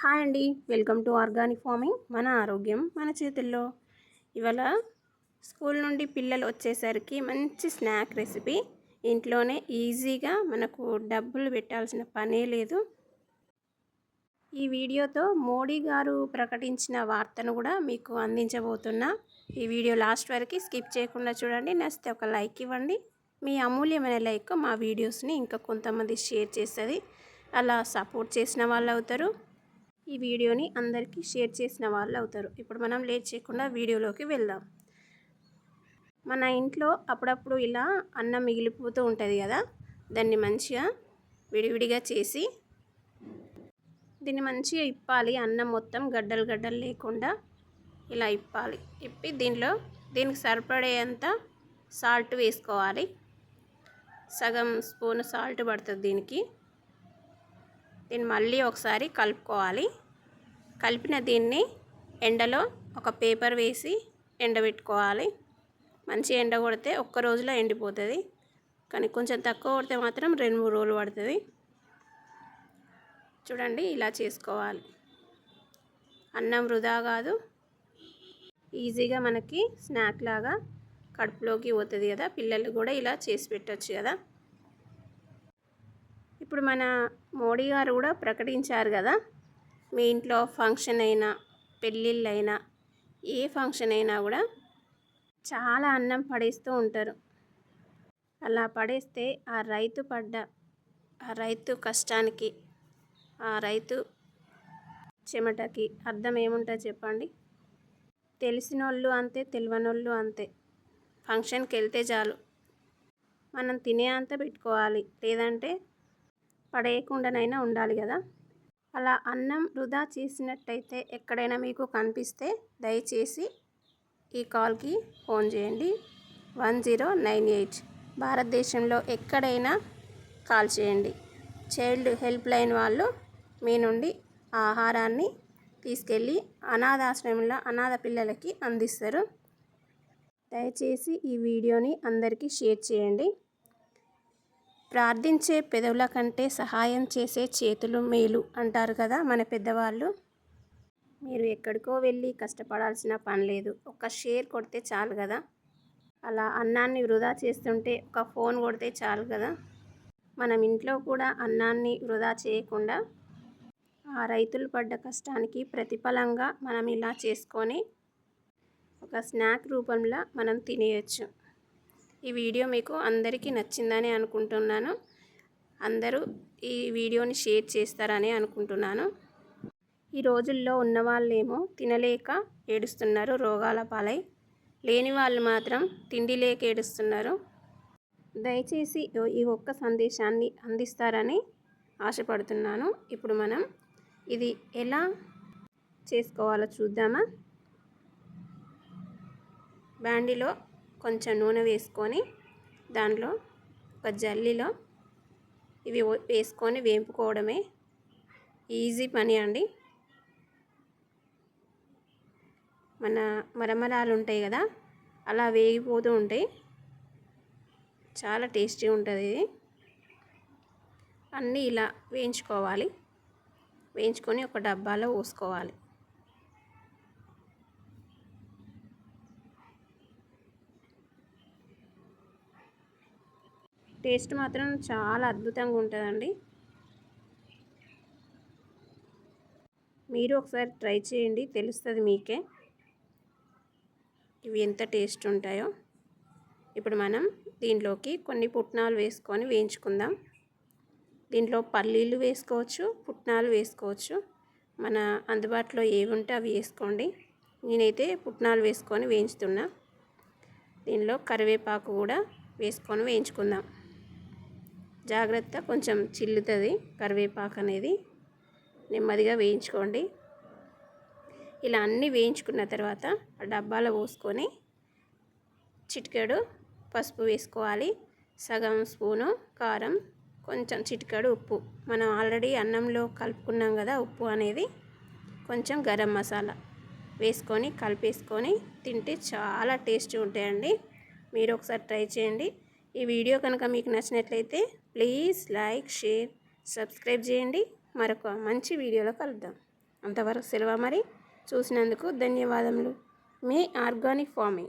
Hi అండి, welcome to organic farming. మన ఆరోగ్యం మన చేతుల్లో. ఇవాళ స్కూల్ నుండి పిల్లలు వచ్చేసరికి మంచి స్నాక్ రెసిపీ, ఇంట్లోనే ఈజీగా మనకు డబ్బులు పెట్టాల్సిన పనే లేదు. ఈ వీడియోతో మోడీ గారు ప్రకటించిన వార్తను కూడా మీకు అందించబోతున్నా. ఈ వీడియో లాస్ట్ వరకు స్కిప్ చేయకుండా చూడండి. నచ్చితే ఒక లైక్ ఇవ్వండి. మీ అమూల్యమైన లైక్ మా వీడియోస్ని ఇంకా కొంతమంది షేర్ చేస్తుంది. అలా సపోర్ట్ చేసిన వాళ్ళు అవుతారు. ఈ వీడియోని అందరికీ షేర్ చేసిన వాళ్ళు అవుతారు. ఇప్పుడు మనం లేట్ చేయకుండా వీడియోలోకి వెళ్దాం. మన ఇంట్లో అప్పుడప్పుడు ఇలా అన్నం మిగిలిపోతూ ఉంటుంది కదా, దాన్ని మంచిగా విడివిడిగా చేసి దీన్ని మంచిగా ఇప్పాలి. అన్నం మొత్తం గడ్డలు గడ్డలు లేకుండా ఇలా ఇప్పాలి. ఇప్పి దీనికి సరిపడేంత సాల్ట్ వేసుకోవాలి. సగం స్పూన్ సాల్ట్ పడుతుంది దీనికి మళ్ళీ ఒకసారి కలుపుకోవాలి. కలిపిన దీన్ని ఎండలో ఒక పేపర్ వేసి ఎండబెట్టుకోవాలి. మంచి ఎండ కొడితే ఒక్క రోజులో ఎండిపోతుంది, కానీ కొంచెం తక్కువ కొడితే మాత్రం 2-3 రోజులు పడుతుంది. చూడండి, ఇలా చేసుకోవాలి. అన్నం వృధా కాదు, ఈజీగా మనకి స్నాక్ లాగా కడుపులోకి పోతుంది కదా. పిల్లలు కూడా ఇలా చేసి పెట్టవచ్చు కదా. ఇప్పుడు మన మోడీ గారు కూడా ప్రకటించారు కదా, మీ ఇంట్లో ఫంక్షన్ అయినా పెళ్ళిళ్ళు అయినా ఏ ఫంక్షన్ అయినా కూడా చాలా అన్నం పడేస్తూ ఉంటారు. అలా పడేస్తే ఆ రైతు కష్టానికి, ఆ రైతు చెమటకి అర్థం ఏముంటుంది చెప్పండి. తెలిసినోళ్ళు అంతే, తెలియనోళ్ళు అంతే. ఫంక్షన్కి వెళ్తే చాలు మనం తినే అంత పెట్టుకోవాలి, లేదంటే పడేయకుండానైనా ఉండాలి కదా. అలా అన్నం వృధా చేసినట్టయితే ఎక్కడైనా మీకు కనిపిస్తే దయచేసి ఈ కాల్కి ఫోన్ చేయండి. 1098. భారతదేశంలో ఎక్కడైనా కాల్ చేయండి. చైల్డ్ హెల్ప్ లైన్ వాళ్ళు మీ నుండి ఆహారాన్ని తీసుకెళ్ళి అనాథాశ్రమంలో అనాథ పిల్లలకి అందిస్తారు. దయచేసి ఈ వీడియోని అందరికీ షేర్ చేయండి. ప్రార్థించే పెదవుల కంటే సహాయం చేసే చేతులు మేలు అంటారు కదా మన పెద్దవాళ్ళు. మీరు ఎక్కడికో వెళ్ళి కష్టపడాల్సిన పని లేదు, ఒక షేర్ కొడితే చాలు కదా. అలా అన్నాన్ని వృధా చేస్తుంటే ఒక ఫోన్ కొడితే చాలు కదా. మనం ఇంట్లో కూడా అన్నాన్ని వృధా చేయకుండా ఆ రైతులు పడ్డ కష్టానికి ప్రతిఫలంగా మనం ఇలా చేసుకొని ఒక స్నాక్ రూపంలో మనం తినేయచ్చు. ఈ వీడియో మీకు అందరికీ నచ్చిందని అనుకుంటున్నాను. అందరూ ఈ వీడియోని షేర్ చేస్తారని అనుకుంటున్నాను. ఈ రోజుల్లో ఉన్నవాళ్ళేమో తినలేక ఏడుస్తున్నారు రోగాల పాలై, లేని వాళ్ళు మాత్రం తిండి లేక ఏడుస్తున్నారు. దయచేసి ఈ ఒక్క సందేశాన్ని అందిస్తారని ఆశపడుతున్నాను. ఇప్పుడు మనం ఇది ఎలా చేసుకోవాలో చూద్దామా. బాండిలో కొంచెం నూనె వేసుకొని దాంట్లో ఒక జల్లిలో ఇవి వేసుకొని వేపుకోవడమే ఈజీ పని అండి. మన మరమరాలు ఉంటాయి కదా, అలా వేగిపోతూ ఉంటాయి. చాలా టేస్టీ ఉంటుంది ఇది. అన్నీ ఇలా వేయించుకోవాలి. వేయించుకొని ఒక డబ్బాలో పోసుకోవాలి. టేస్ట్ మాత్రం చాలా అద్భుతంగా ఉంటుందండి. మీరు ఒకసారి ట్రై చేయండి, తెలుస్తుంది మీకే ఇవి ఎంత టేస్ట్ ఉంటాయో. ఇప్పుడు మనం దీంట్లోకి కొన్ని పుట్నాలు వేసుకొని వేయించుకుందాం. దీంట్లో పల్లీలు వేసుకోవచ్చు, పుట్నాలు వేసుకోవచ్చు. మన అందుబాటులో ఏవి ఉంటే అవి వేసుకోండి. నేనైతే పుట్నాలు వేసుకొని వేయించుతున్నా. దీనిలో కరివేపాకు కూడా వేసుకొని వేయించుకుందాం. జాగ్రత్త, కొంచెం చిల్లుతుంది కరివేపాకు అనేది, నెమ్మదిగా వేయించుకోండి. ఇలా అన్నీ వేయించుకున్న తర్వాత ఆ డబ్బాలో పోసుకొని చిటికెడు పసుపు వేసుకోవాలి, సగం స్పూను కారం, కొంచెం చిటికెడు ఉప్పు. మనం ఆల్రెడీ అన్నంలో కలుపుకున్నాం కదా ఉప్పు అనేది, కొంచెం గరం మసాలా వేసుకొని కలిపేసుకొని తింటే చాలా టేస్టీ ఉంటాయండి. మీరు ఒకసారి ట్రై చేయండి. ఈ వీడియో కనుక మీకు నచ్చినట్లయితే ప్లీజ్ లైక్, షేర్, సబ్స్క్రైబ్ చేయండి. మరొక మంచి వీడియోలో కలుద్దాం. అంతవరకు సెలవు మరి. చూసినందుకు ధన్యవాదములు. మీ ఆర్గానిక్ ఫార్మింగ్.